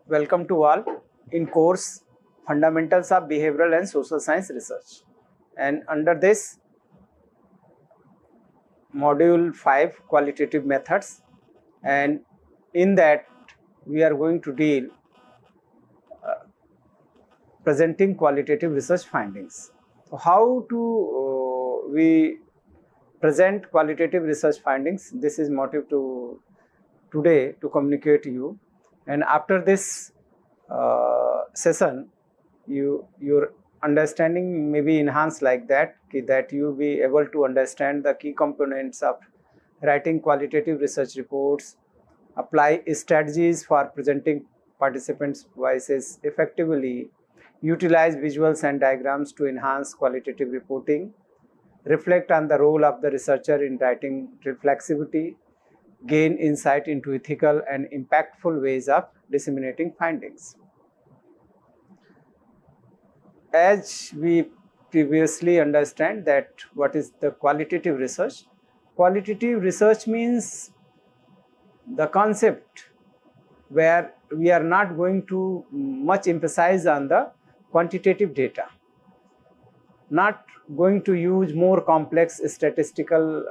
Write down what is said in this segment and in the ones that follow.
Welcome to all in course Fundamentals of Behavioral and Social Science Research. And under this module 5 qualitative methods, and in that we are going to deal presenting qualitative research findings. So how to we present qualitative research findings? This is motive to today to communicate to you. And after this session, your understanding may be enhanced like that you be able to understand the key components of writing qualitative research reports, apply strategies for presenting participants' voices effectively, utilize visuals and diagrams to enhance qualitative reporting, reflect on the role of the researcher in writing reflexivity, gain insight into ethical and impactful ways of disseminating findings. As we previously understand that what is the qualitative research? Qualitative research means the concept where we are not going to much emphasize on the quantitative data, not going to use more complex statistical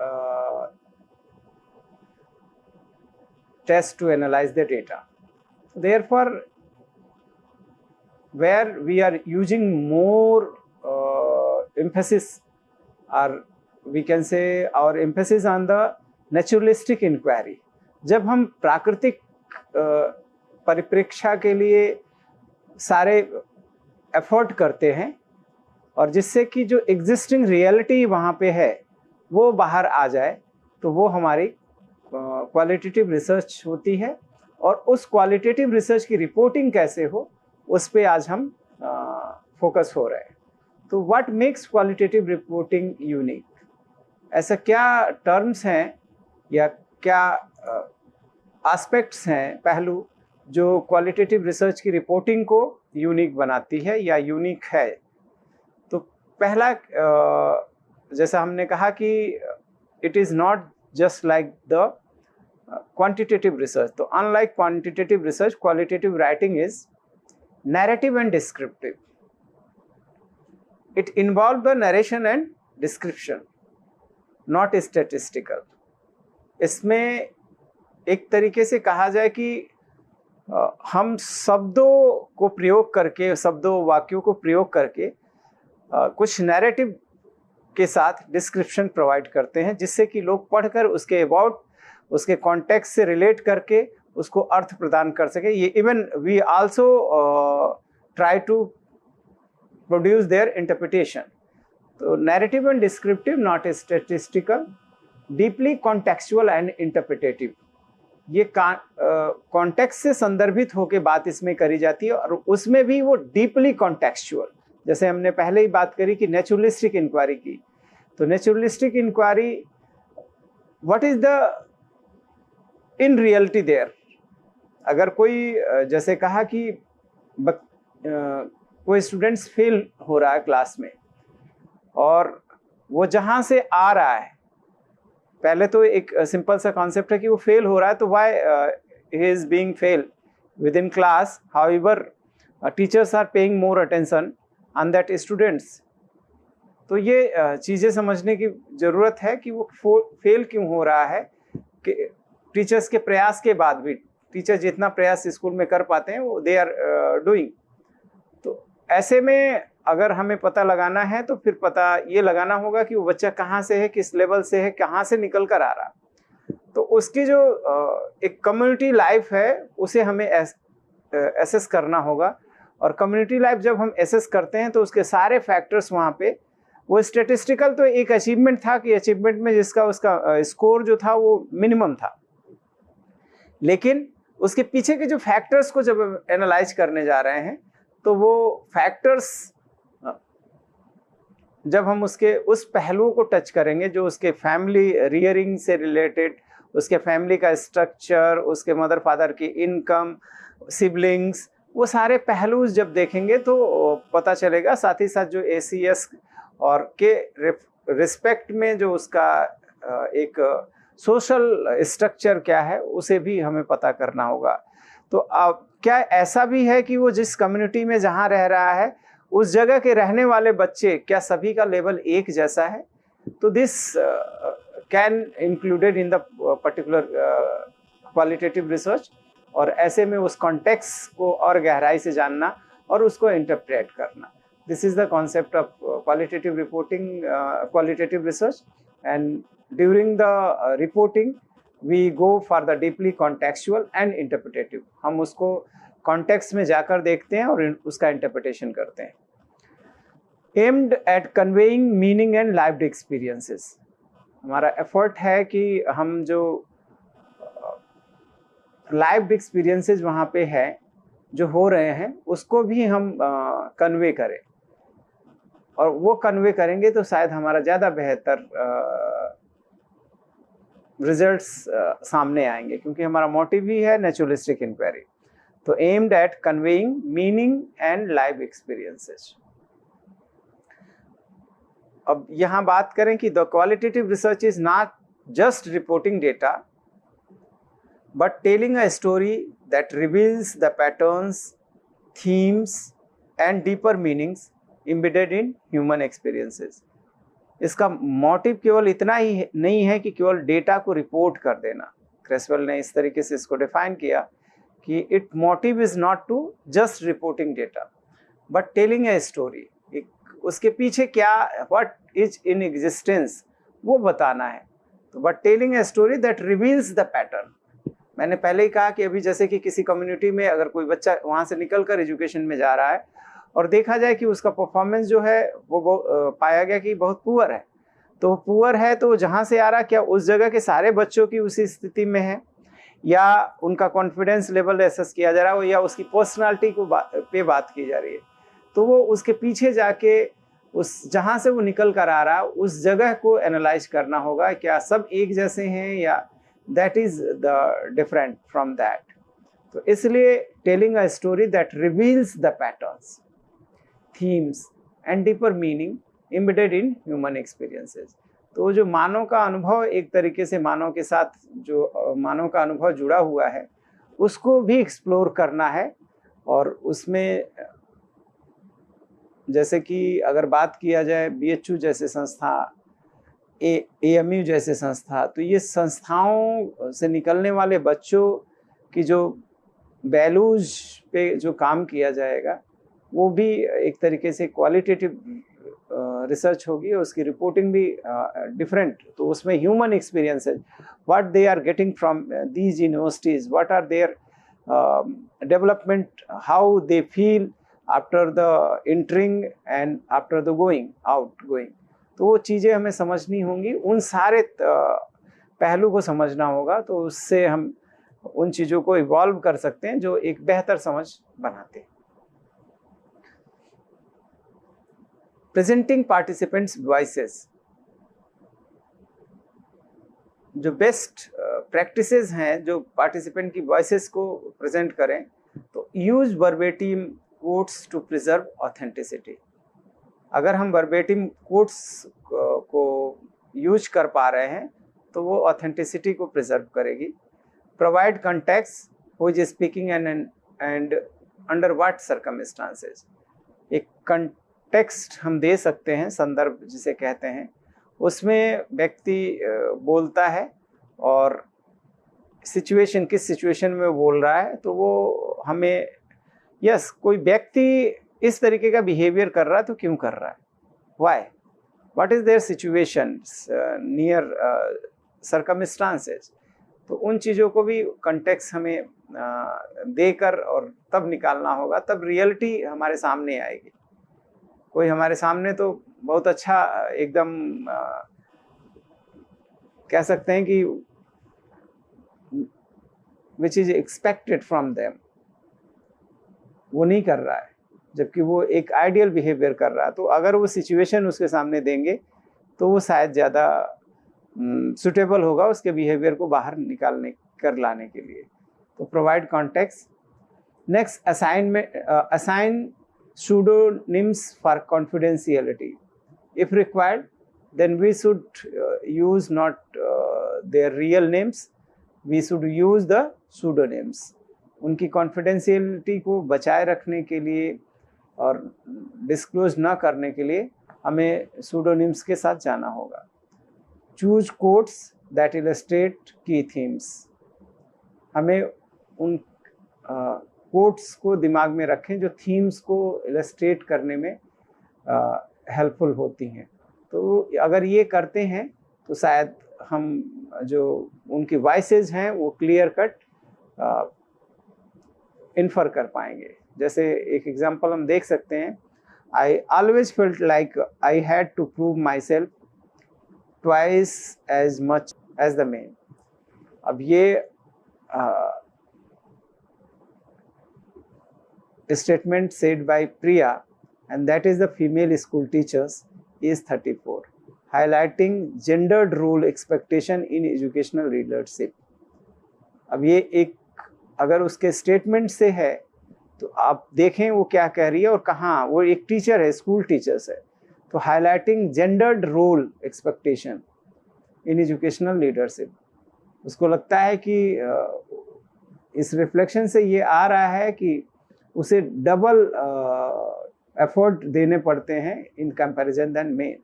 tests to analyze the data. Therefore, where we are using more emphasis, or we can say our emphasis on the naturalistic inquiry. जब हम प्राकृतिक परिप्रेक्ष्य के लिए सारे effort करते हैं और जिससे कि जो एग्जिस्टिंग रियलिटी वहाँ पे है वो बाहर आ जाए, तो वो हमारी क्वालिटेटिव रिसर्च होती है। और उस क्वालिटेटिव रिसर्च की रिपोर्टिंग कैसे हो उस पे आज हम फोकस हो रहे हैं। तो what makes qualitative reporting unique, ऐसा क्या टर्म्स हैं या क्या एस्पेक्ट्स हैं, पहलू जो क्वालिटेटिव रिसर्च की रिपोर्टिंग को यूनिक बनाती है या यूनिक है। तो पहला जैसा हमने कहा कि it is not just like the quantitative research. So unlike quantitative research, qualitative writing is narrative and descriptive. It involves the narration and description, not statistical. इसमें एक तरीके से कहा जाए कि हम शब्दों को प्रयोग करके, शब्दों वाक्यों को प्रयोग करके कुछ नैरेटिव के साथ डिस्क्रिप्शन प्रोवाइड करते हैं, जिससे कि लोग पढ़कर उसके अबाउट, उसके कॉन्टेक्स्ट से रिलेट करके उसको अर्थ प्रदान कर सके। ये even we also try to produce their interpretation. तो narrative and descriptive, not statistical, deeply contextual and interpretive. ये कॉन्टेक्स्ट से संदर्भित होकर बात इसमें करी जाती है और उसमें भी वो डीपली कॉन्टेक्चुअल। जैसे हमने पहले ही बात करी कि नेचुरलिस्टिक इंक्वायरी की, तो naturalistic inquiry what is the in reality there. अगर कोई जैसे कहा कि कोई स्टूडेंट्स फेल हो रहा है क्लास में और वो जहाँ से आ रहा है, पहले तो एक सिंपल सा कॉन्सेप्ट है कि वो फेल हो रहा है, तो why he is being fail within class, however teachers are paying more attention on that students. तो ये चीज़ें समझने की ज़रूरत है कि वो फेल क्यों हो रहा है, कि टीचर्स के प्रयास के बाद भी, टीचर जितना प्रयास स्कूल में कर पाते हैं वो दे आर डूइंग। तो ऐसे में अगर हमें पता लगाना है तो फिर पता ये लगाना होगा कि वो बच्चा कहाँ से है, किस लेवल से है, कहाँ से निकल कर आ रहा। तो उसकी जो एक कम्युनिटी लाइफ है उसे हमें एसेस करना होगा। और कम्युनिटी लाइफ जब हम एसेस करते हैं तो उसके सारे फैक्टर्स वहाँ पे, वो स्टेटिस्टिकल तो एक अचीवमेंट था कि अचीवमेंट में जिसका उसका स्कोर जो था वो मिनिमम था, लेकिन उसके पीछे के जो फैक्टर्स को जब एनालाइज करने जा रहे हैं तो वो फैक्टर्स जब हम उसके उस पहलुओं को टच करेंगे जो उसके फैमिली रियरिंग से रिलेटेड, उसके फैमिली का स्ट्रक्चर, उसके मदर फादर की इनकम, सिबलिंग्स, वो सारे पहलू जब देखेंगे तो पता चलेगा। साथ ही साथ जो ACS और के रिस्पेक्ट में जो उसका एक सोशल स्ट्रक्चर क्या है उसे भी हमें पता करना होगा। तो अब क्या ऐसा भी है कि वो जिस कम्युनिटी में जहाँ रह रहा है उस जगह के रहने वाले बच्चे क्या सभी का लेवल एक जैसा है? तो this can included in the particular qualitative research, और ऐसे में उस कॉन्टेक्स्ट को और गहराई से जानना और उसको इंटरप्रेट करना. This is the concept of qualitative reporting, qualitative research. And during the reporting we go for the deeply contextual and interpretative. हम उसको कॉन्टेक्स्ट में जाकर देखते हैं और उसका इंटरप्रिटेशन करते हैं. Aimed at conveying meaning and lived experiences. हमारा एफर्ट है कि हम जो लाइव्ड एक्सपीरियंसेस वहाँ पे है जो हो रहे हैं उसको भी हम कन्वे करें, और वो कन्वे करेंगे तो शायद हमारा ज़्यादा बेहतर रिजल्ट्स सामने आएंगे, क्योंकि हमारा मोटिव ही है नेचुरलिस्टिक इंक्वायरी. तो aimed at conveying meaning and live experiences. अब यहाँ बात करें कि the qualitative research is not just reporting data but telling a story that reveals the patterns, themes and deeper meanings embedded in human experiences. इसका motive केवल इतना ही नहीं है कि केवल डेटा को रिपोर्ट कर देना. क्रेसवेल ने इस तरीके से इसको डिफाइन किया कि it motive is not to just reporting data but telling a story. उसके पीछे क्या, व्हाट इज इन एग्जिस्टेंस, वो बताना है. तो but telling a story that reveals the pattern. मैंने पहले ही कहा कि अभी जैसे कि किसी कम्युनिटी में अगर कोई बच्चा वहाँ से निकलकर एजुकेशन में जा रहा है और देखा जाए कि उसका परफॉर्मेंस जो है वो पाया गया कि बहुत पुअर है, तो पुअर है तो जहाँ से आ रहा, क्या उस जगह के सारे बच्चों की उसी स्थिति में है, या उनका कॉन्फिडेंस लेवल एसेस किया जा रहा है, या उसकी पर्सनालिटी को पे बात की जा रही है. तो वो उसके पीछे जाके उस जहाँ से वो निकल कर आ रहा है उस जगह को एनालाइज करना होगा. क्या सब एक जैसे हैं या that is the different from that. तो इसलिए telling a story that reveals the patterns, themes and deeper meaning embedded in human experiences. तो जो मानव का अनुभव, एक तरीके से मानव के साथ जो मानव का अनुभव जुड़ा हुआ है उसको भी एक्सप्लोर करना है. और उसमें जैसे कि अगर बात किया जाए BHU जैसे संस्था, AMU जैसे संस्था, तो ये संस्थाओं से निकलने वाले बच्चों की जो वैल्यूज पे जो काम किया जाएगा वो भी एक तरीके से क्वालिटेटिव रिसर्च होगी, और उसकी रिपोर्टिंग भी डिफरेंट. तो उसमें human experiences, what they are getting from these universities, what are their development, how they feel after the entering and after the going out. तो वो चीज़ें हमें समझनी होंगी, उन सारे पहलू को समझना होगा. तो उससे हम उन चीज़ों को इवॉल्व कर सकते हैं जो एक बेहतर समझ बनाते हैं. Presenting participants voices. जो बेस्ट प्रैक्टिसेस हैं जो पार्टिसिपेंट की वॉइसेस को प्रेजेंट करें, तो use verbatim quotes to preserve authenticity. अगर हम वर्बेटिम कोट्स को यूज कर पा रहे हैं तो वो ऑथेंटिसिटी को प्रिजर्व करेगी. Provide context, who is speaking and under what circumstances. एक कॉन्टेक्स्ट हम दे सकते हैं, संदर्भ जिसे कहते हैं, उसमें व्यक्ति बोलता है और सिचुएशन, किस सिचुएशन में बोल रहा है, तो वो हमें कोई व्यक्ति इस तरीके का बिहेवियर कर रहा है तो क्यों कर रहा है, why, what is their situation near circumstances. तो उन चीज़ों को भी कॉन्टेक्स्ट हमें देकर और तब निकालना होगा, तब रियलिटी हमारे सामने आएगी. कोई हमारे सामने तो बहुत अच्छा एकदम कह सकते हैं कि which is expected from them, वो नहीं कर रहा है, जबकि वो एक आइडियल बिहेवियर कर रहा है. तो अगर वो सिचुएशन उसके सामने देंगे तो वो शायद ज़्यादा सुटेबल होगा उसके बिहेवियर को बाहर निकालने कर लाने के लिए. तो provide context. Next, assign pseudonyms for confidentiality. If required, then we should use not their real names, we should use the pseudonyms. उनकी कॉन्फिडेंशियलिटी को बचाए रखने के लिए और डिस्क्लोज ना करने के लिए हमें सूडोनिम्स के साथ जाना होगा। चूज कोट्स दैट इलस्ट्रेट की थीम्स, हमें उन कोट्स को दिमाग में रखें जो थीम्स को इलस्ट्रेट करने में हेल्पफुल होती हैं। तो अगर ये करते हैं तो शायद हम जो उनकी वॉइसेज हैं वो क्लियर कट इन्फर कर पाएंगे। जैसे एक एग्जांपल हम देख सकते हैं, I always felt like I had to prove myself twice as much as the men. अब ये statement said by Priya, and that is the female school teachers, is 34, highlighting gendered role expectation in educational leadership। अब ये एक अगर उसके statement से है तो आप देखें वो क्या कह रही है और कहाँ, वो एक टीचर है, स्कूल टीचर्स है, तो highlighting gendered role expectation in educational leadership. उसको लगता है कि इस रिफ्लेक्शन से ये आ रहा है कि उसे डबल एफर्ट देने पड़ते हैं इन कंपैरिजन देन मेन।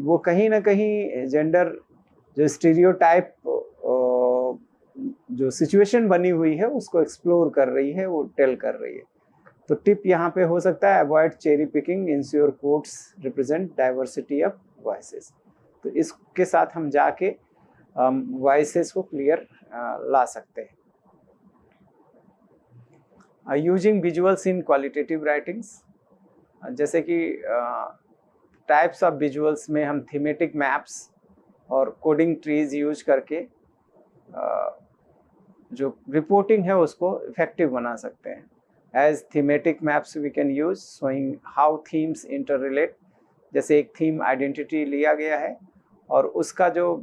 वो कहीं ना कहीं जेंडर जो स्टीरियोटाइप जो सिचुएशन बनी हुई है उसको एक्सप्लोर कर रही है, वो टेल कर रही है। तो टिप यहाँ पे हो सकता है, avoid cherry picking, ensure quotes represent diversity of voices. तो इसके साथ हम जाके वॉइसेस को क्लियर ला सकते हैं। Using visuals in qualitative writings, जैसे कि टाइप्स ऑफ विजुअल्स में हम थीमेटिक मैप्स और कोडिंग ट्रीज यूज करके जो रिपोर्टिंग है उसको इफेक्टिव बना सकते हैं। As thematic maps we can use showing how themes interrelate. जैसे एक थीम आइडेंटिटी लिया गया है और उसका जो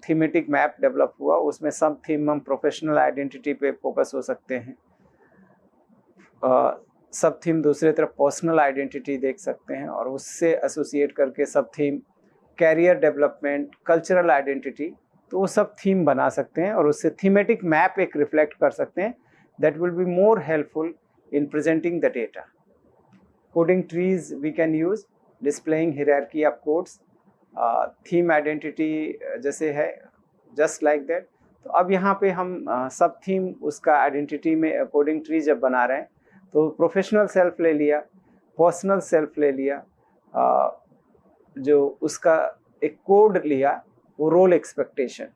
थीमेटिक मैप डेवलप हुआ उसमें सब थीम हम प्रोफेशनल आइडेंटिटी पे फोकस हो सकते हैं, सब थीम दूसरी तरफ पर्सनल आइडेंटिटी देख सकते हैं और उससे एसोसिएट करके सब theme career development, cultural identity, तो वो सब थीम बना सकते हैं और उससे थीमेटिक मैप एक रिफ्लेक्ट कर सकते हैं। That will be more helpful in presenting the data. Coding trees we can use displaying hierarchy of codes, theme identity जैसे है जस्ट लाइक दैट। तो अब यहाँ पे हम सब थीम उसका आइडेंटिटी में कोडिंग ट्री जब बना रहे हैं तो प्रोफेशनल सेल्फ ले लिया, पर्सनल सेल्फ ले लिया, जो उसका एक कोड लिया वो रोल एक्सपेक्टेशन।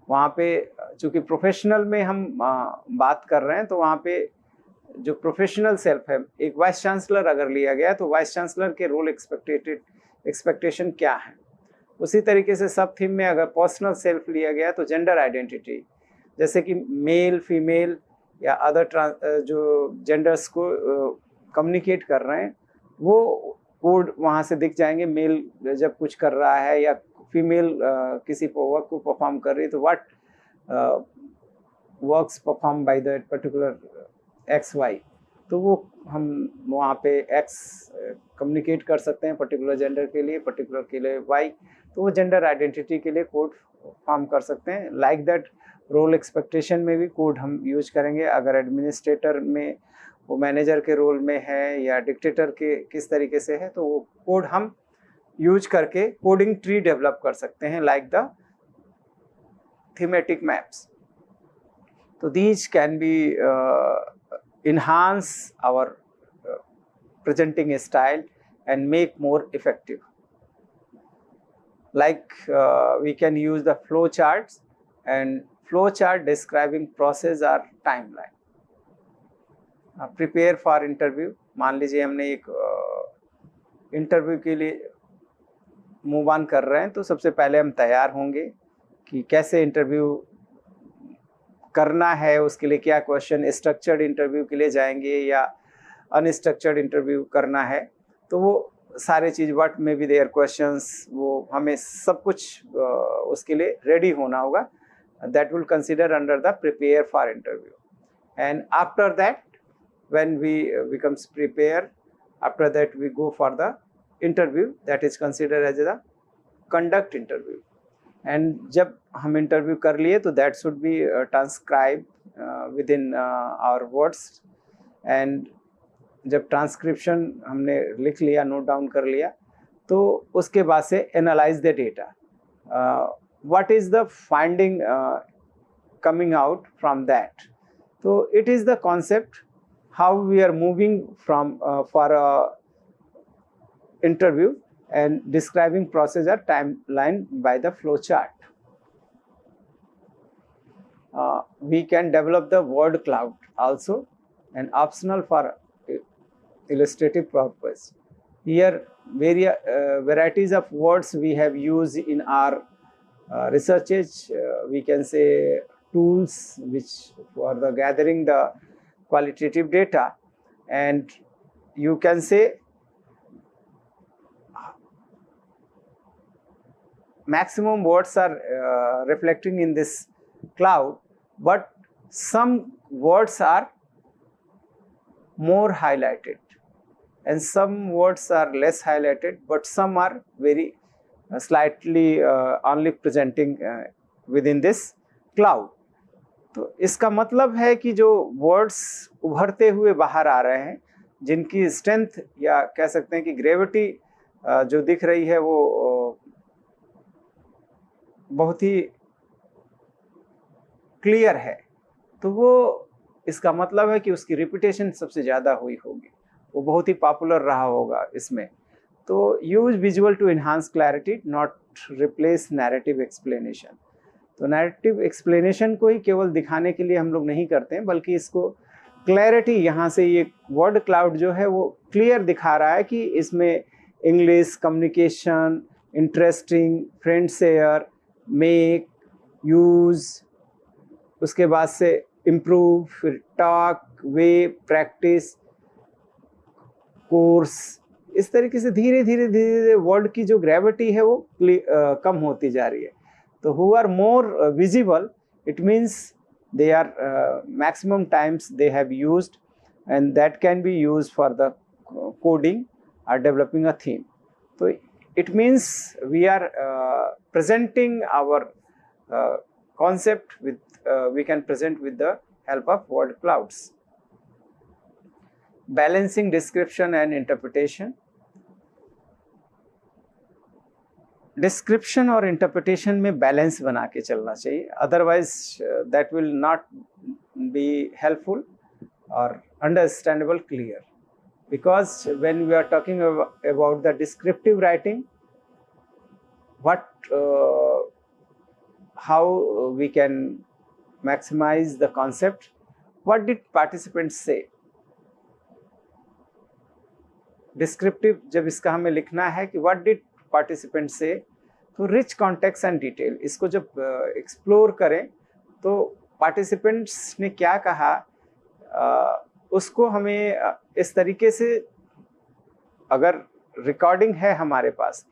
वहाँ पे चूँकि प्रोफेशनल में हम बात कर रहे हैं तो वहाँ पे जो प्रोफेशनल सेल्फ है, एक वाइस चांसलर अगर लिया गया तो वाइस चांसलर के रोल एक्सपेक्टेशन क्या है। उसी तरीके से सब थीम में अगर पर्सनल सेल्फ लिया गया तो जेंडर आइडेंटिटी, जैसे कि मेल, फीमेल या अदर जो जेंडर्स को कम्युनिकेट कर रहे हैं वो कोड वहाँ से दिख जाएंगे। मेल जब कुछ कर रहा है या फीमेल किसी वर्क को परफॉर्म कर रही है तो what works perform by that particular X Y, तो वो हम वहाँ पे एक्स कम्युनिकेट कर सकते हैं पर्टिकुलर जेंडर के लिए, पर्टिकुलर के लिए वाई, तो वो जेंडर आइडेंटिटी के लिए कोड फॉर्म कर सकते हैं। लाइक दैट रोल एक्सपेक्टेशन में भी कोड हम यूज करेंगे। अगर एडमिनिस्ट्रेटर में वो मैनेजर के रोल में है या डिक्टेटर के किस तरीके से है तो वो कोड हम यूज करके कोडिंग ट्री डेवलप कर सकते हैं, लाइक द थीमेटिक मैप्स। तो these can be enhance our presenting style and make more effective. Like we can use the flow charts and flow chart describing process or timeline. Prepare for interview, मान लीजिए हमने एक interview के लिए move on कर रहे हैं तो सबसे पहले हम तैयार होंगे कि कैसे इंटरव्यू करना है, उसके लिए क्या क्वेश्चन, स्ट्रक्चर्ड इंटरव्यू के लिए जाएंगे या अनस्ट्रक्चर्ड इंटरव्यू करना है, तो वो सारे चीज़ what may be their questions, वो हमें सब कुछ उसके लिए रेडी होना होगा। That will consider under the prepare for interview. And after that when we becomes prepare, after that we go for the interview, that is consider as the conduct interview. And जब हम interview कर लिए तो that should be transcribe within our words, and जब transcription हमने लिख लिया, note down कर लिया, तो उसके बाद से analyse the data, what is the finding coming out from that. तो it is the concept how we are moving from for a interview and describing process or timeline by the flow chart. We can develop the word cloud also, and optional for illustrative purpose. Here varieties of words we have used in our researches. We can say tools which for the gathering the qualitative data, and you can say maximum words are reflecting in this cloud, but some words are more highlighted and some words are less highlighted, but some are very slightly only presenting within this cloud. तो इसका मतलब है कि जो words उभरते हुए बाहर आ रहे हैं, जिनकी स्ट्रेंथ या कह सकते हैं कि ग्रेविटी जो दिख रही है वो बहुत ही क्लियर है, तो वो इसका मतलब है कि उसकी रिपीटेशन सबसे ज़्यादा हुई होगी, वो बहुत ही पॉपुलर रहा होगा इसमें. तो use visual to enhance clarity, not replace narrative explanation. तो नैरेटिव एक्सप्लेनेशन को ही केवल दिखाने के लिए हम लोग नहीं करते हैं, बल्कि इसको क्लैरिटी, यहाँ से ये वर्ड क्लाउड जो है वो क्लियर दिखा रहा है कि इसमें English, communication, interesting, friend share, make, use, उसके बाद से इम्प्रूव, फिर टॉक, वे, प्रैक्टिस, कोर्स, इस तरीके से धीरे धीरे धीरे वर्ड की जो ग्रेविटी है वो कम होती जा रही है. तो who are more visible, it means they are maximum times they have used, and that can be used for the coding or developing a theme. So it means we are presenting our concept with we can present with the help of word clouds. Balancing description and interpretation. Description और interpretation में balance बना के चलना चाहिए, otherwise that will not be helpful और understandable clear. Because when we are talking about the descriptive writing, what how we can maximise the concept, what did participants say. Descriptive जब इसका हमें लिखना है कि व्हाट डिड पार्टिसिपेंट से, तो rich context and detail, इसको जब एक्सप्लोर करें तो पार्टिसिपेंट्स ने क्या कहा उसको हमें इस तरीके से, अगर रिकॉर्डिंग है हमारे पास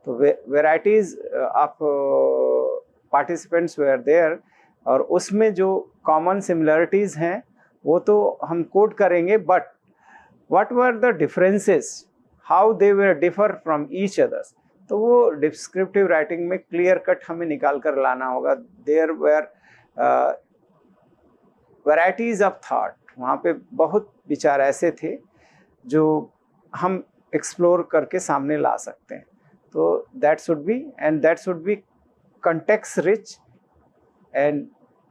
तो varieties of participants were there, और उसमें जो कॉमन सिमिलरिटीज हैं वो तो हम कोड करेंगे, but what were the differences, how they were differ from each others, तो वो डिस्क्रिप्टिव राइटिंग में क्लियर कट हमें निकाल कर लाना होगा. There were varieties of thought, वहाँ पे बहुत विचार ऐसे थे जो हम एक्सप्लोर करके सामने ला सकते हैं. तो that should B, and that should B context rich, and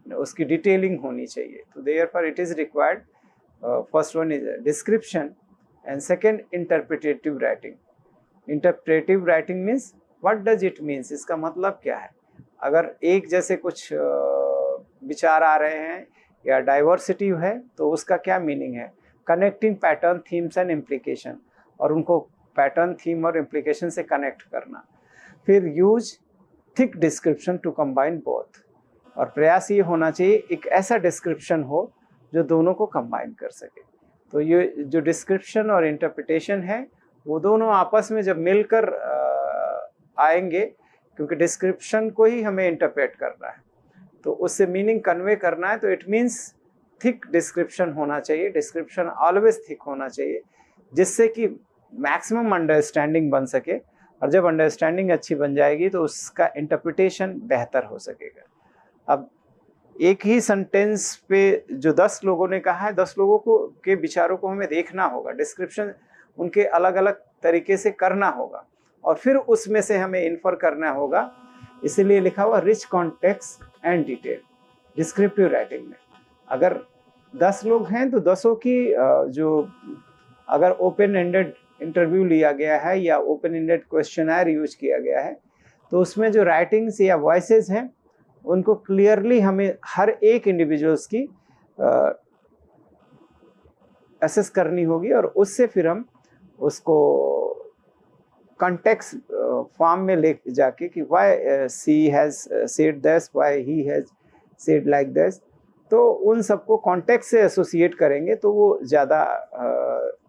उसकी डिटेलिंग होनी चाहिए. तो therefore it is required, first one is description, and second interpretative writing. Interpretative writing means what does it means, इसका मतलब क्या है. अगर एक जैसे कुछ विचार आ रहे हैं या डाइवर्सिटी है तो उसका क्या मीनिंग है. Connecting pattern, themes and implication, और उनको पैटर्न, थीम और इम्प्लीकेशन से कनेक्ट करना. फिर use thick description to combine both, और प्रयास ये होना चाहिए एक ऐसा डिस्क्रिप्शन हो जो दोनों को कंबाइन कर सके. तो ये जो डिस्क्रिप्शन और इंटरप्रिटेशन है वो दोनों आपस में जब मिलकर आएंगे, क्योंकि डिस्क्रिप्शन को ही हमें इंटरप्रेट करना है तो उससे मीनिंग कन्वे करना है, तो इट मीन्स थिक डिस्क्रिप्शन होना चाहिए. डिस्क्रिप्शन ऑलवेज थिक होना चाहिए जिससे कि मैक्सिमम अंडरस्टैंडिंग बन सके, और जब अंडरस्टैंडिंग अच्छी बन जाएगी तो उसका इंटरप्रिटेशन बेहतर हो सकेगा। अब एक ही सेंटेंस पे जो 10 लोगों ने कहा है, 10 लोगों को के विचारों को हमें देखना होगा, डिस्क्रिप्शन उनके अलग अलग तरीके से करना होगा और फिर उसमें से हमें इन्फर करना होगा। इसीलिए लिखा हुआ rich context and detail descriptive writing में। अगर 10 लोग हैं तो 10 की जो अगर ओपन एंडेड इंटरव्यू लिया गया है या ओपन एंडेड क्वेश्चनर यूज किया गया है तो उसमें जो राइटिंग्स या वॉइसेस हैं उनको क्लियरली हमें हर एक इंडिविजुअल्स की असेस करनी होगी और उससे फिर हम उसको कॉन्टेक्स्ट फॉर्म में ले जाके कि why she has said this, why he has said like this, तो उन सबको कॉन्टेक्स्ट से एसोसिएट करेंगे तो वो ज़्यादा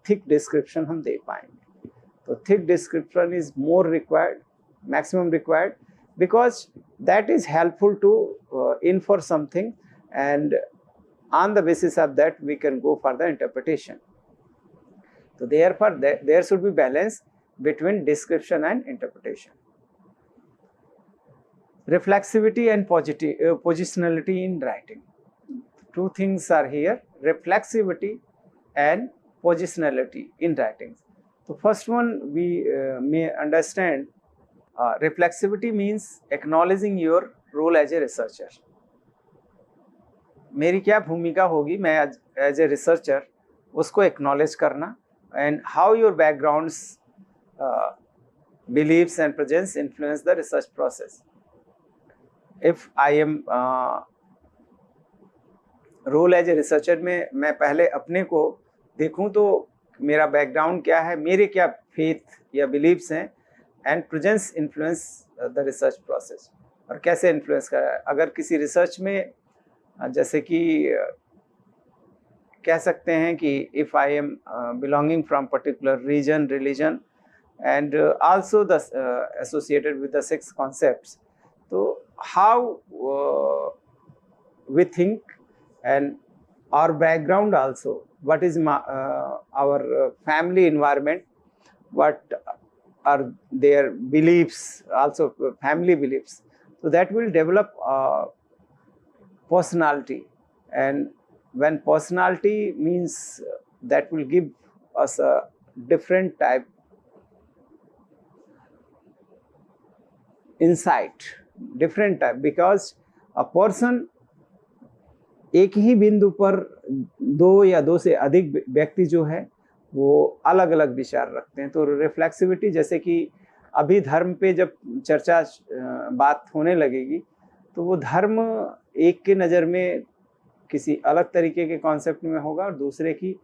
थिक डिस्क्रिप्शन हम दे पाएंगे। तो thick description is more required, maximum required, because that is helpful to infer something, and on the basis of that we can go for the interpretation. So therefore there should be balance between description and interpretation. Reflexivity and positionality in writing. Two things are here, reflexivity and positionality in writing. So first one we may understand. Reflexivity means acknowledging your role as a researcher. मेरी क्या भूमिका होगी मैं as a researcher, उसको acknowledge करना, and how your backgrounds, beliefs and presence influence the research process. If I am role as a researcher में मैं पहले अपने को देखूं तो मेरा बैकग्राउंड क्या है, मेरे क्या फेथ या बिलीव्स हैं, and presence influence the research process, और कैसे इन्फ्लुएंस कर रहा है. अगर किसी रिसर्च में जैसे कि कह सकते हैं कि if I am belonging from particular region, religion and also the associated with the 6 concepts, तो how we think and our background also, what is our family environment, what are their beliefs, also family beliefs, so that will develop personality, and when personality means that will give us a different type insight, different type, because a person एक ही बिंदु पर 2 या 2 से अधिक व्यक्ति जो है वो अलग अलग विचार रखते हैं. तो रिफ्लेक्सिविटी, जैसे कि अभी धर्म पे जब चर्चा बात होने लगेगी तो वो धर्म एक के नज़र में किसी अलग तरीके के कॉन्सेप्ट में होगा और दूसरे की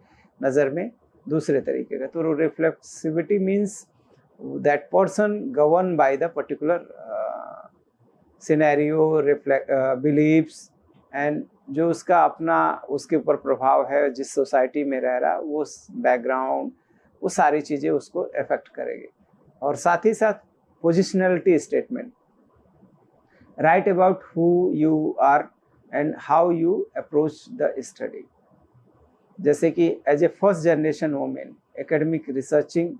नज़र में दूसरे तरीके का. तो reflexivity means that person govern by the particular scenario, beliefs, and जो उसका अपना उसके ऊपर प्रभाव है, जिस सोसाइटी में रह रहा, वो बैकग्राउंड, वो सारी चीज़ें उसको अफेक्ट करेगी. और साथ ही साथ positionality statement, write about who you are and how you approach the study. जैसे कि as a first generation women, academic, researching,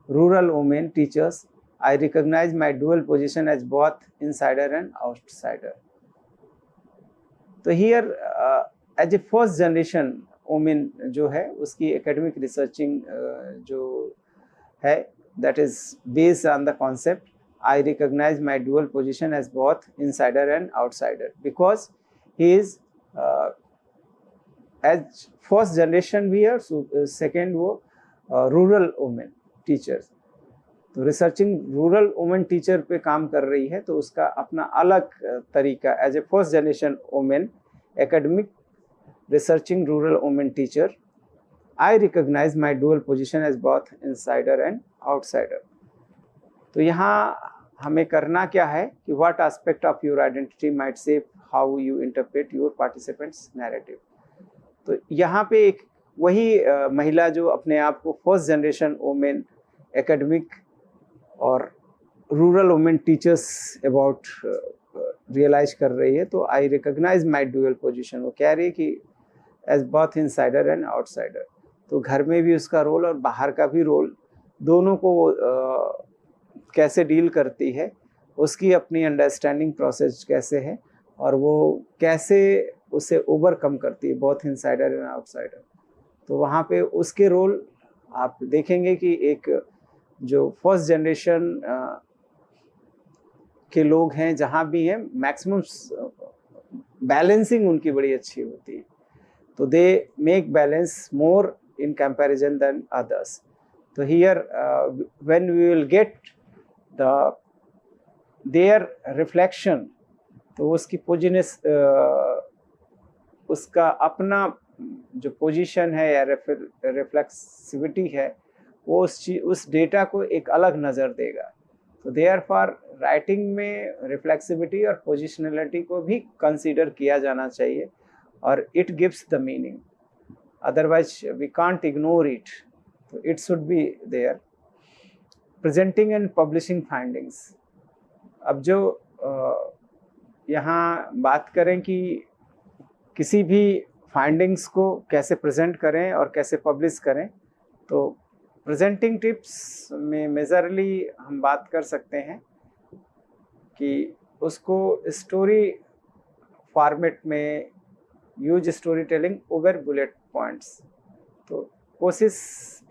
rural women teachers, I recognise my dual position as both insider and outsider. तो here as a first generation women जो है उसकी academic researching जो है that is based on the concept I recognise my dual position as both insider and outsider, because he is as first generation भी है. Second वो rural women teachers, तो researching rural women teacher पे काम कर रही है, तो उसका अपना अलग तरीका. As a first generation women academic researching rural women teacher, I recognise my dual position as both insider and outsider. तो यहाँ हमें करना क्या है कि what aspect of your identity might shape how you interpret your participants narrative. तो यहाँ पे एक वही महिला जो अपने आप को फर्स्ट जनरेशन वुमेन एकेडमिक और rural women teachers about realize कर रही है, तो I recognise my dual position, वो कह रही है कि as both insider and outsider. तो घर में भी उसका रोल और बाहर का भी रोल, दोनों को कैसे डील करती है, उसकी अपनी अंडरस्टैंडिंग प्रोसेस कैसे है और वो कैसे उसे ओवरकम करती है, बोथ इनसाइडर एंड आउटसाइडर। तो वहाँ पे उसके रोल आप देखेंगे कि एक जो फर्स्ट जनरेशन के लोग हैं जहाँ भी हैं, मैक्सिमम बैलेंसिंग उनकी बड़ी अच्छी होती है, तो they make balance more in comparison than others. So here when we will get their reflection, तो उसकी पोजिनेस उसका अपना जो पोजीशन है या रिफ्लेक्सिविटी है, वो उस डेटा को एक अलग नज़र देगा। तो देयरफॉर राइटिंग में रिफ्लेक्सिविटी और पोजिशनलिटी को भी कंसीडर किया जाना चाहिए, और it gives the meaning, otherwise we can't ignore it, so it should be there. Presenting and publishing findings, अब जो यहाँ बात करें कि किसी भी फाइंडिंग्स को कैसे प्रेजेंट करें और कैसे पब्लिश करें, तो प्रेजेंटिंग टिप्स में मेजरली हम बात कर सकते हैं कि उसको स्टोरी फॉर्मेट में use story telling over bullet points. तो कोशिश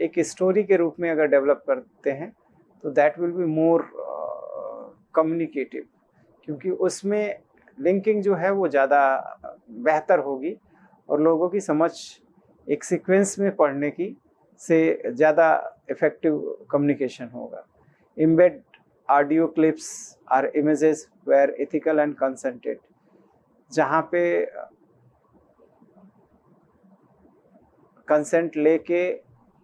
एक स्टोरी के रूप में अगर डेवलप करते हैं तो that will be more communicative, क्योंकि उसमें लिंकिंग जो है वो ज़्यादा बेहतर होगी और लोगों की समझ एक सीक्वेंस में पढ़ने की से ज़्यादा इफेक्टिव कम्युनिकेशन होगा। Embed audio clips or images where ethical and consented, जहाँ पे कंसेंट लेके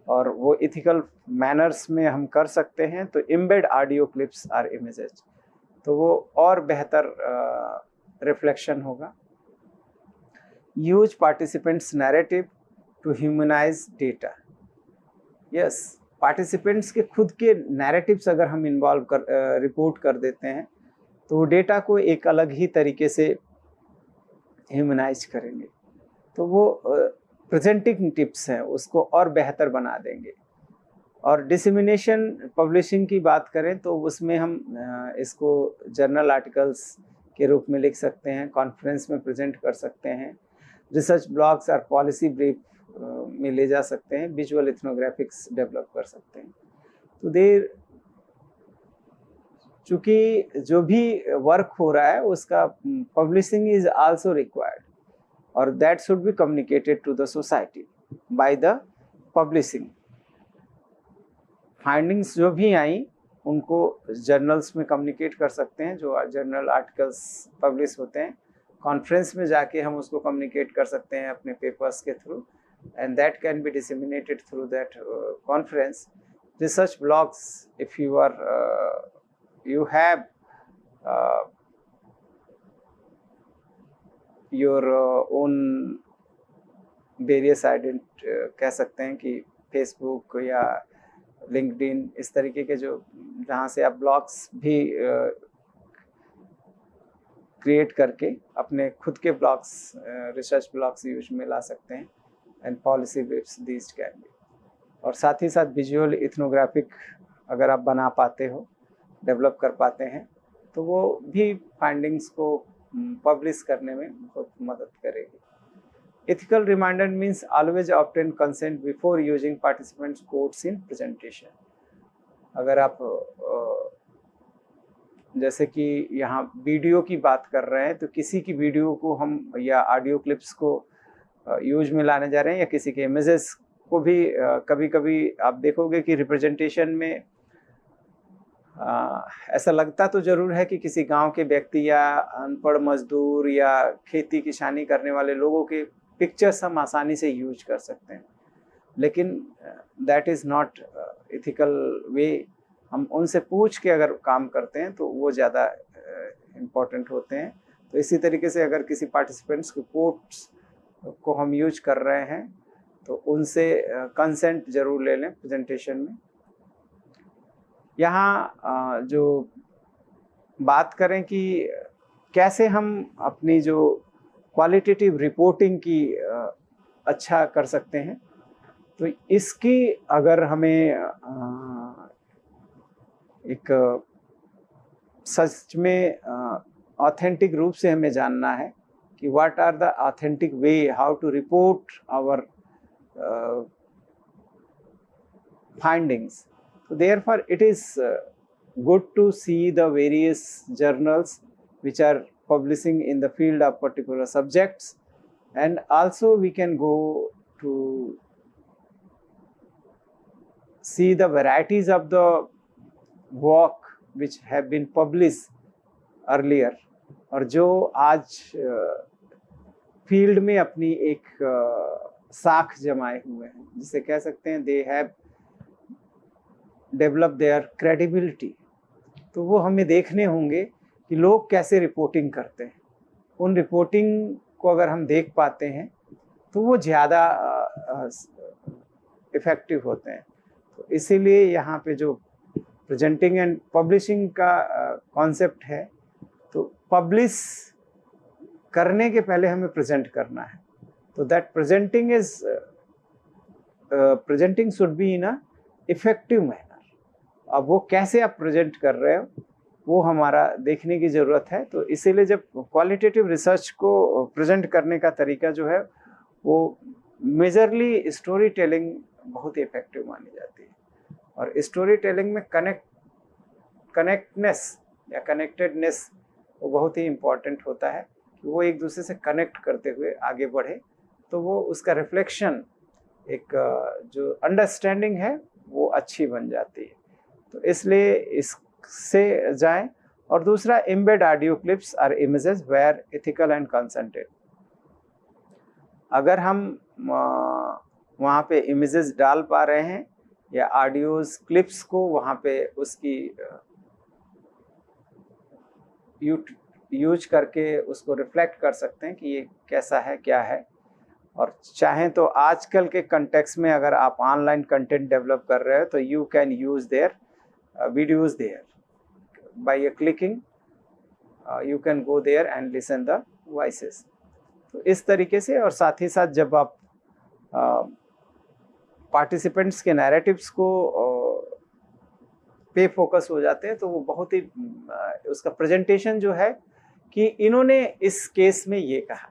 और वो इथिकल मैनर्स में हम कर सकते हैं, तो embed audio clips or images, तो वो और बेहतर रिफ्लेक्शन होगा। Use participants narrative to humanize data. Yes, participants के खुद के नैरेटिव्स अगर हम इन्वॉल्व कर रिपोर्ट कर देते हैं तो वो डेटा को एक अलग ही तरीके से ह्यूमनाइज करेंगे, तो वो प्रेजेंटिंग टिप्स हैं उसको और बेहतर बना देंगे। और डिसेमिनेशन पब्लिशिंग की बात करें तो उसमें हम इसको जर्नल आर्टिकल्स के रूप में लिख सकते हैं, कॉन्फ्रेंस में प्रेजेंट कर सकते हैं, रिसर्च ब्लॉग्स और पॉलिसी ब्रीफ में ले जा सकते हैं, विजुअल इथनोग्राफिक्स डेवलप कर सकते हैं। तो देर चूँकि जो भी वर्क हो रहा है उसका पब्लिशिंग इज आल्सो रिक्वायर्ड, और that should be communicated to the society by the publishing. Findings जो भी आई उनको जर्नल्स में कम्युनिकेट कर सकते हैं, जो जर्नल आर्टिकल्स पब्लिश होते हैं, कॉन्फ्रेंस में जाके हम उसको कम्युनिकेट कर सकते हैं अपने पेपर्स के through, and that can be disseminated through that conference. Research blogs, if you are you have your own various कह सकते हैं कि फेसबुक या लिंक्डइन इस तरीके के जो जहाँ से आप ब्लॉग्स भी क्रिएट करके अपने खुद के ब्लॉग्स रिसर्च ब्लॉग्स यूज में ला सकते हैं, and policy briefs these can be. और साथ ही साथ विजुअल इथनोग्राफिक अगर आप बना पाते हो, डेवलप कर पाते हैं, तो वो भी फाइंडिंग्स को पब्लिश करने में बहुत मदद करेगी। Ethical reminder means always obtain consent before using participants quotes in presentation. अगर आप जैसे कि यहाँ वीडियो की बात कर रहे हैं, तो किसी की वीडियो को हम या ऑडियो क्लिप्स को यूज में लाने जा रहे हैं, या किसी के इमेजेस को भी कभी कभी आप देखोगे कि रिप्रेजेंटेशन में ऐसा लगता तो जरूर है कि किसी गांव के व्यक्ति या अनपढ़ मजदूर या खेती किसानी करने वाले लोगों के पिक्चर्स हम आसानी से यूज कर सकते हैं, लेकिन दैट इज़ नॉट एथिकल वे। हम उनसे पूछ के अगर काम करते हैं तो वो ज़्यादा इम्पोर्टेंट होते हैं। तो इसी तरीके से अगर किसी पार्टिसिपेंट्स के कोट्स को हम यूज कर रहे हैं तो उनसे कंसेंट जरूर ले लें प्रेजेंटेशन में। यहाँ जो बात करें कि कैसे हम अपनी जो क्वालिटेटिव रिपोर्टिंग की अच्छा कर सकते हैं, तो इसकी अगर हमें एक सच में ऑथेंटिक रूप से हमें जानना है कि what are the authentic way how to report our findings. So therefore it is good to see the various journals which are publishing in the field of particular subjects, and also we can go to see the varieties of the work which have been published earlier और जो आज field में अपनी एक साख जमाए हुए हैं, जिसे कह सकते हैं they have develop their credibility. तो वो हमें देखने होंगे कि लोग कैसे रिपोर्टिंग करते हैं। उन रिपोर्टिंग को अगर हम देख पाते हैं तो वो ज़्यादा इफ़ेक्टिव होते हैं। तो इसीलिए यहाँ पे जो प्रेजेंटिंग एंड पब्लिशिंग का कॉन्सेप्ट है, तो पब्लिश करने के पहले हमें प्रेजेंट करना है। तो that presenting should be in a effective manner. अब वो कैसे आप प्रेजेंट कर रहे हो वो हमारा देखने की ज़रूरत है। तो इसीलिए जब क्वालिटेटिव रिसर्च को प्रेजेंट करने का तरीका जो है वो मेजरली स्टोरी टेलिंग बहुत ही इफेक्टिव मानी जाती है। और स्टोरी टेलिंग में कनेक्टनेस या कनेक्टेडनेस वो बहुत ही इम्पॉर्टेंट होता है कि वो एक दूसरे से कनेक्ट करते हुए आगे बढ़े, तो वो उसका रिफ्लेक्शन एक जो अंडरस्टैंडिंग है वो अच्छी बन जाती है। तो इसलिए इससे जाएं। और दूसरा, एम्बेड ऑडियो क्लिप्स और images where ethical and consented. अगर हम वहाँ पे इमेजेस डाल पा रहे हैं या ऑडियोज क्लिप्स को वहाँ पे उसकी यूज करके उसको रिफ्लेक्ट कर सकते हैं कि ये कैसा है क्या है। और चाहें तो आजकल के कंटेक्स्ट में अगर आप ऑनलाइन कंटेंट डेवलप कर रहे हो तो you can use their videos there by clicking, you can go there and listen the voices. तो इस तरीके से, और साथ ही साथ जब आप पार्टिसिपेंट्स के नैरेटिव्स को पे फोकस हो जाते हैं तो वो बहुत ही उसका प्रेजेंटेशन जो है कि इन्होंने इस केस में ये कहा।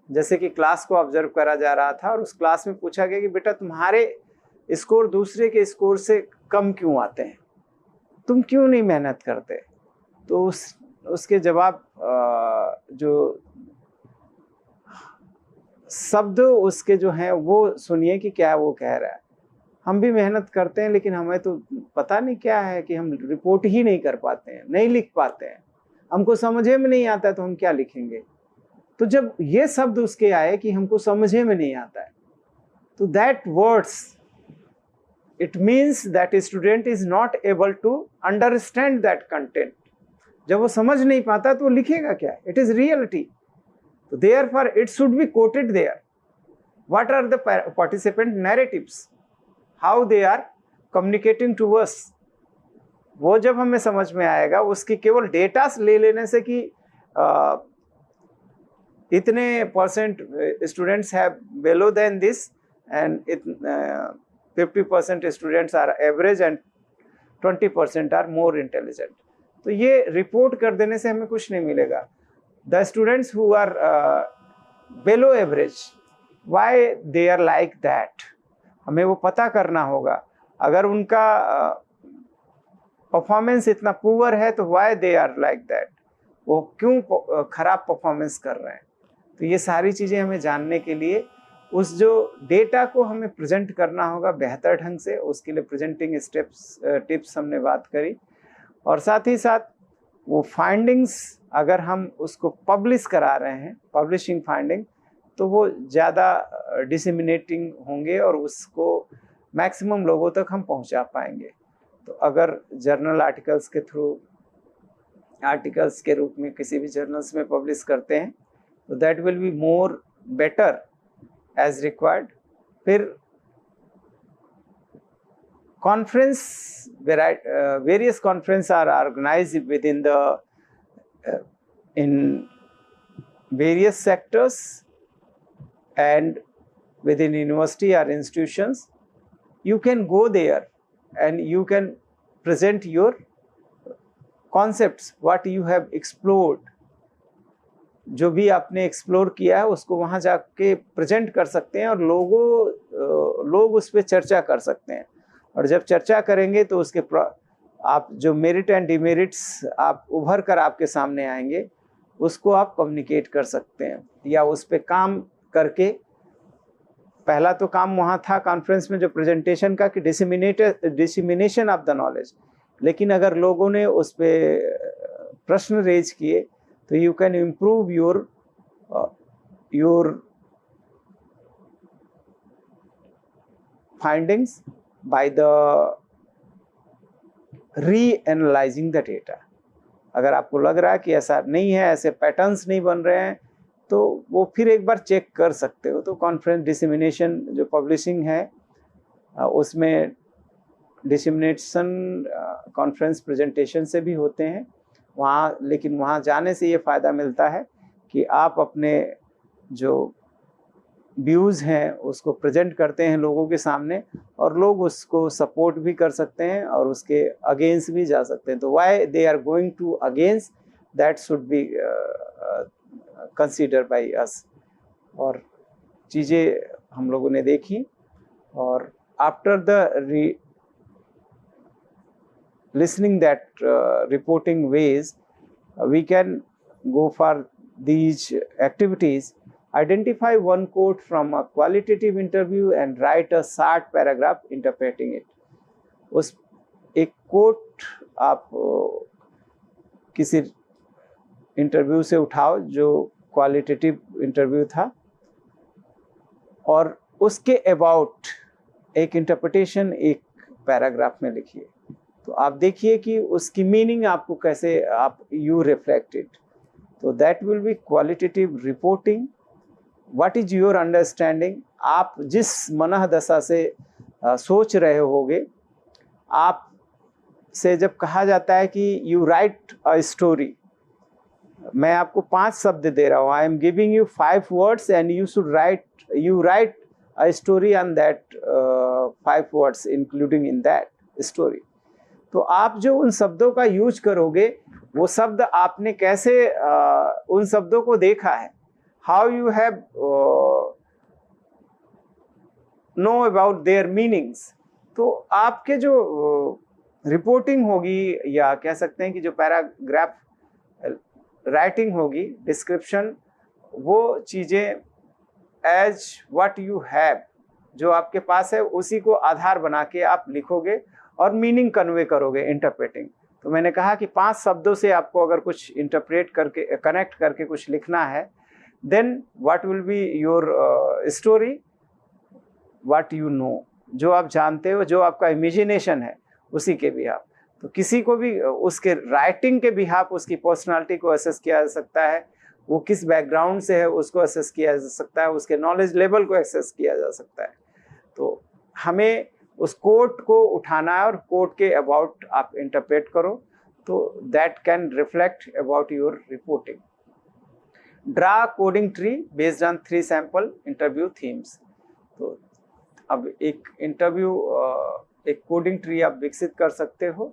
जैसे कि क्लास को ऑब्जर्व करा जा रहा था और उस क्लास में पूछा गया कि बेटा तुम्हारे स्कोर दूसरे के स्कोर से कम क्यों आते हैं, तुम क्यों नहीं मेहनत करते। तो उसके जवाब जो शब्द उसके जो हैं वो सुनिए कि क्या वो कह रहा है। हम भी मेहनत करते हैं लेकिन हमें तो पता नहीं क्या है कि हम रिपोर्ट ही नहीं कर पाते हैं, नहीं लिख पाते हैं, हमको समझे में नहीं आता है तो हम क्या लिखेंगे। तो जब ये शब्द उसके आए कि हमको समझे में नहीं आता है, तो that words it means that student is not able to understand that content. जब वो समझ नहीं पाता तो वो लिखेगा क्या, इट इज रियलिटी। तो therefore it should be quoted there. What are the participant narratives, how they are communicating to us, वो जब हमें समझ में आएगा। उसकी केवल डेटा ले लेने से कि इतने percent students have below than this and 50% students are average and 20% are more intelligent, तो ये रिपोर्ट कर देने से हमें कुछ नहीं मिलेगा। The students who are below average, why they are like that, हमें वो पता करना होगा। अगर उनका परफॉर्मेंस इतना पुअर है तो why they are like that, वो क्यों खराब परफॉर्मेंस कर रहे हैं। तो ये सारी चीज़ें हमें जानने के लिए उस जो डेटा को हमें प्रेजेंट करना होगा बेहतर ढंग से, उसके लिए प्रेजेंटिंग टिप्स हमने बात करी। और साथ ही साथ वो फाइंडिंग्स अगर हम उसको पब्लिश करा रहे हैं, पब्लिशिंग फाइंडिंग, तो वो ज़्यादा डिसेमिनेटिंग होंगे और उसको मैक्सिमम लोगों तक हम पहुंचा पाएंगे। तो अगर जर्नल आर्टिकल्स के थ्रू, आर्टिकल्स के रूप में किसी भी जर्नल्स में पब्लिश करते हैं तो that will be more better as required. फिर conference, various conference are organised with in the in various sectors and within university or institutions. You can go there and you can present your concepts what you have explored, जो भी आपने explore किया है उसको वहाँ जाके present कर सकते हैं और लोग उस पर चर्चा कर सकते हैं। और जब चर्चा करेंगे तो उसके आप जो मेरिट एंड डिमेरिट्स आप उभर कर आपके सामने आएंगे, उसको आप कम्युनिकेट कर सकते हैं या उस पर काम करके। पहला तो काम वहाँ था कॉन्फ्रेंस में जो प्रेजेंटेशन का कि डिसिमिनेशन ऑफ द नॉलेज, लेकिन अगर लोगों ने उस पर प्रश्न रेज किए तो you can improve your findings by the reanalysing the data. अगर आपको लग रहा है कि ऐसा नहीं है, ऐसे पैटर्न्स नहीं बन रहे हैं, तो वो फिर एक बार चेक कर सकते हो। तो कॉन्फ्रेंस डिसिमिनेशन जो पब्लिशिंग है उसमें डिसिमिनेशन कॉन्फ्रेंस प्रेजेंटेशन से भी होते हैं वहाँ, लेकिन वहाँ जाने से ये फ़ायदा मिलता है कि आप अपने जो व्यूज़ हैं उसको प्रेजेंट करते हैं लोगों के सामने और लोग उसको सपोर्ट भी कर सकते हैं और उसके अगेंस्ट भी जा सकते हैं। तो why they are going to against, that should be consider by us. और चीज़ें हम लोगों ने देखी और after the listening that reporting ways, we can go for these activities. Identify one quote from a qualitative interview and write a short paragraph interpreting it. उस एक coat आप किसी इंटरव्यू से उठाओ जो क्वालिटेटिव इंटरव्यू था और उसके अबाउट एक इंटरप्रिटेशन एक पैराग्राफ में लिखिए। तो आप देखिए कि उसकी मीनिंग आपको कैसे आप यू रिफ्लेक्ट इट। तो that will B qualitative reporting. What is your understanding, आप जिस मनः दशा से सोच रहे होगे, आप से जब कहा जाता है कि यू राइट अ स्टोरी, मैं आपको 5 शब्द दे रहा हूँ, I am giving you 5 words and you right a story on that 5 words including in that story. तो आप जो उन शब्दों का यूज करोगे, वो शब्द आपने कैसे उन शब्दों को देखा है, how you have know about their meanings. तो आपके जो रिपोर्टिंग होगी या कह सकते हैं कि जो पैराग्राफ राइटिंग होगी, डिस्क्रिप्शन, वो चीज़ें एज व्हाट यू हैव, जो आपके पास है उसी को आधार बना के आप लिखोगे और मीनिंग कन्वे करोगे, इंटरप्रेटिंग। तो मैंने कहा कि 5 शब्दों से आपको अगर कुछ इंटरप्रेट करके कनेक्ट करके कुछ लिखना है, then what will be your story, what you know, जो आप जानते हो, जो आपका इमेजिनेशन है उसी के बिहाफ। तो किसी को भी उसके राइटिंग के बिहाफ उसकी पर्सनालिटी को असेस किया जा सकता है, वो किस बैकग्राउंड से है उसको असेस किया जा सकता है, उसके नॉलेज लेवल को एक्सेस किया जा सकता है। तो हमें उस कोट को उठाना है और कोट के अबाउट आप इंटरप्रेट करो, तो that can reflect about your reporting. Draw coding tree based on 3 sample interview themes. तो अब एक कोडिंग ट्री आप विकसित कर सकते हो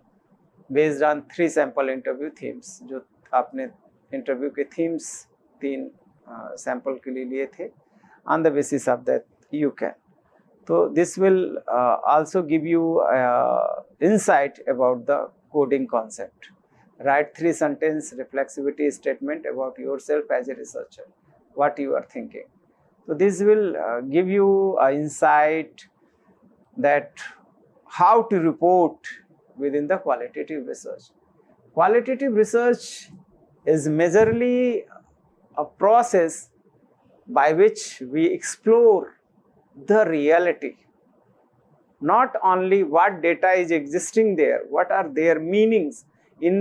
based on 3 sample interview themes, जो आपने इंटरव्यू के थीम्स 3 सैंपल के लिए लिए थे। On the basis of that you can, so this will also give you insight about the coding concept. Write 3 sentence reflexivity statement about yourself as a researcher, what you are thinking. So this will give you an insight that how to report within the qualitative research. Qualitative research is majorly a process by which we explore the reality, not only what data is existing there, what are their meanings in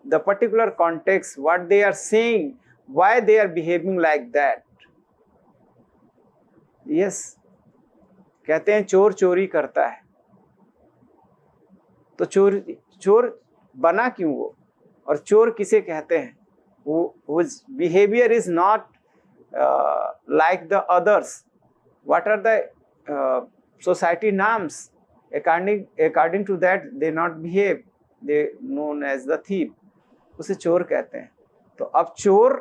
the particular context, what they are saying, why they are behaving like that. Yes, कहते हैं चोर चोरी करता है, तो चोर बना क्यों वो, और चोर किसे कहते हैं, whose behavior is not like the others. What are the society norms? According to that, they not behave. They known as the thief. उसे चोर कहते हैं। तो अब चोर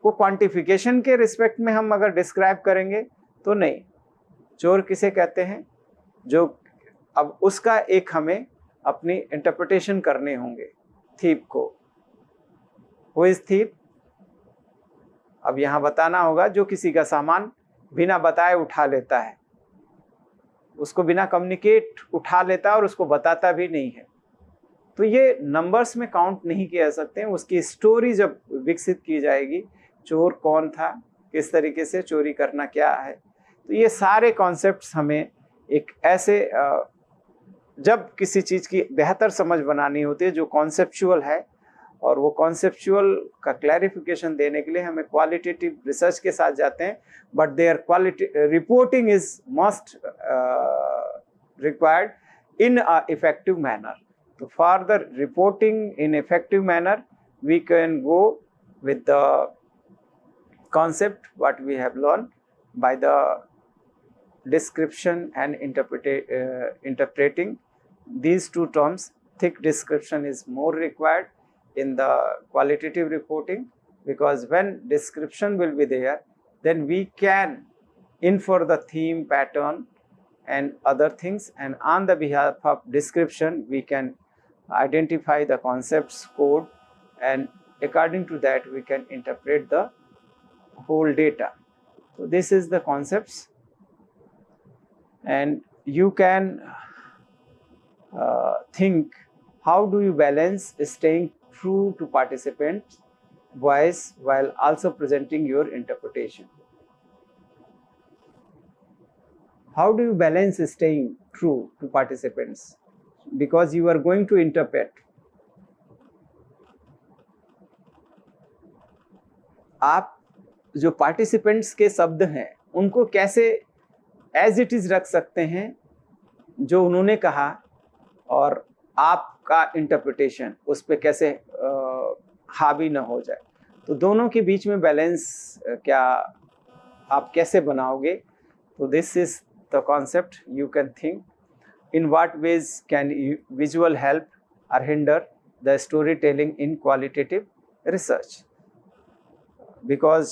को क्वांटिफिकेशन के रिस्पेक्ट में हम अगर डिस्क्राइब करेंगे तो नहीं, चोर किसे कहते हैं जो अब उसका एक हमें अपनी इंटरप्रिटेशन करने होंगे। थीप को, हु इज थीप, अब यहां बताना होगा जो किसी का सामान बिना बताए उठा लेता है, उसको बिना कम्युनिकेट उठा लेता है और उसको बताता भी नहीं है। तो ये नंबर्स में काउंट नहीं किया जा सकते हैं। उसकी स्टोरी जब विकसित की जाएगी, चोर कौन था, किस तरीके से चोरी करना क्या है, तो ये सारे कॉन्सेप्ट्स हमें एक ऐसे जब किसी चीज़ की बेहतर समझ बनानी होती है जो कॉन्सेप्चुअल है, और वो कॉन्सेप्चुअल का क्लैरिफिकेशन देने के लिए हमें क्वालिटेटिव रिसर्च के साथ जाते हैं, but their quality reporting is must required in a effective manner. तो for the reporting in effective manner we can go with the concept what we have learned by the description and interpreting these two terms. Thick description is more required in the qualitative reporting, because when description will be there, then we can infer the theme, pattern and other things, and on the behalf of description we can identify the concepts, code, and according to that we can interpret the whole data. So this is the concepts, and you can think how do you balance staying true to participants' voice while also presenting your interpretation. How do you balance staying true to participants, because you are going to interpret. आप जो participants के शब्द हैं उनको कैसे as it is रख सकते हैं जो उन्होंने कहा, और आपका इंटरप्रिटेशन उस पर कैसे हावी ना हो जाए। तो दोनों के बीच में बैलेंस क्या आप कैसे बनाओगे। तो this is the concept you can think. In what ways can visual help और hinder the story telling in qualitative research, because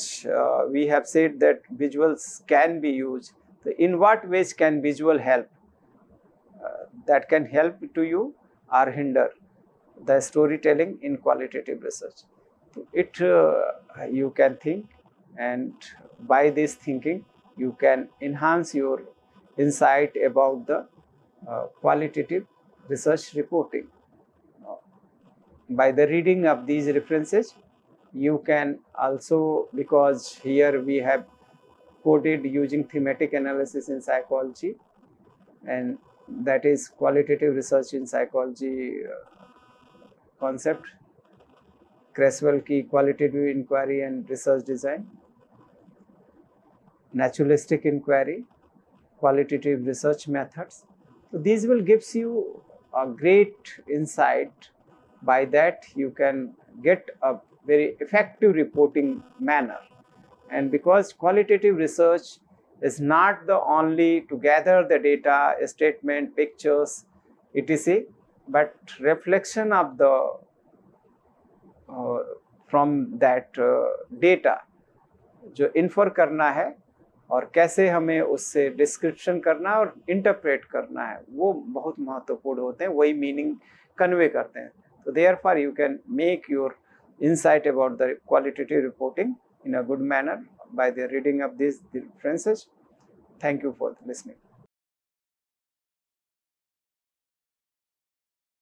we have said that visuals can be used. So in what ways can visual help that can help to you or hinder the storytelling in qualitative research. So it you can think, and by this thinking you can enhance your insight about the qualitative research reporting. By the reading of these references you can also, because here we have coded using thematic analysis in psychology, and that is qualitative research in psychology concept, Creswell की qualitative inquiry and research design, naturalistic inquiry, qualitative research methods. So these will gives you a great insight. By that you can get a very effective reporting manner. And because qualitative research is not the only to gather the data, statement, pictures, etc., but reflection of the from that data जो infer करना है और कैसे हमें उससे description करना है और इंटरप्रेट करना है, वो बहुत महत्वपूर्ण होते हैं, वही मीनिंग कन्वे करते हैं. So therefore you can make your insight about the qualitative reporting in a good manner by the reading of these references. Thank you for listening.